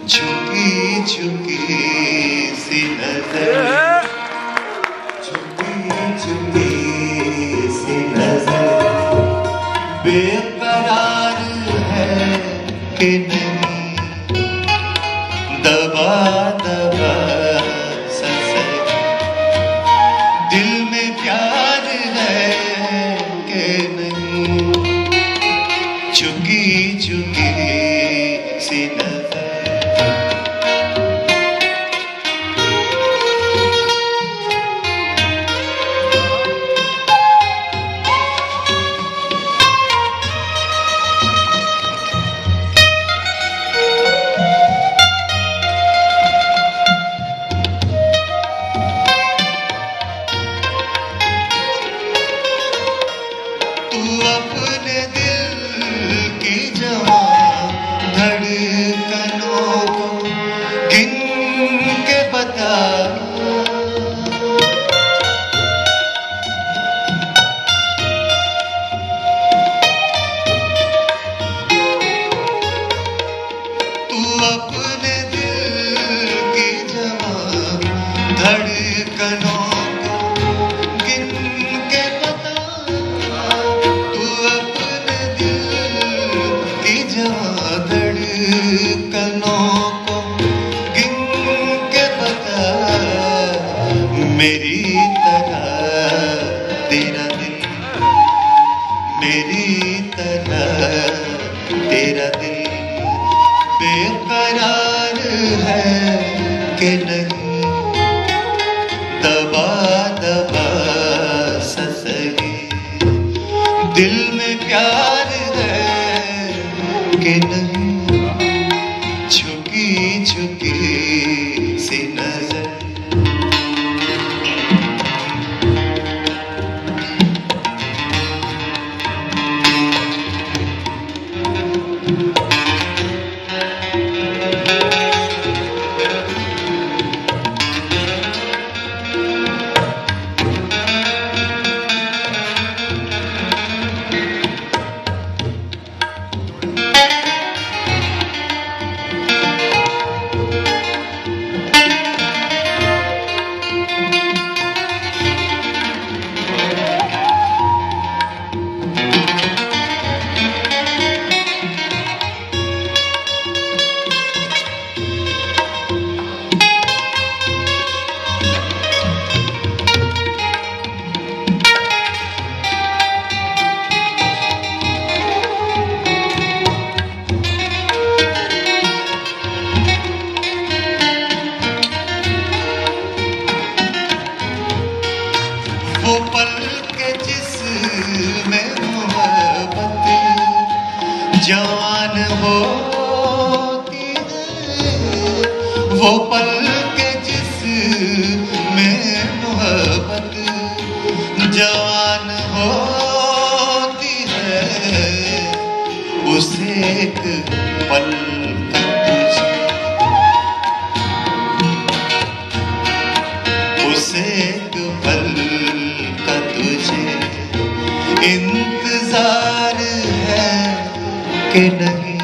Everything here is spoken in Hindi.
झुकी झुकी सी नजर, झुकी झुकी सी नजर, बेकरार है कि नहीं, दबा दबा ससर, दिल में प्यार है कि नहीं, झुकी झुकी सी नजर। अपने दिल की जवां धड़कनों को गिन के बता, तू अपने दिल की जवां धड़कनों धड़कनों को गिन के बता, मेरी तरह तेरा दिल, मेरी तरह तेरा दिल बेकरार है कि नहीं, दबा दबा सही, दिल में प्यार है कि नहीं, झुकी झुकी सी नजर। वो पल के जिसमें मोहब्बत जवान होती है, वो पल के जिसमें मोहब्बत जवान होती है, उसे एक पल तुझे, उसे एक पल तुझे इंतजार है कि नहीं,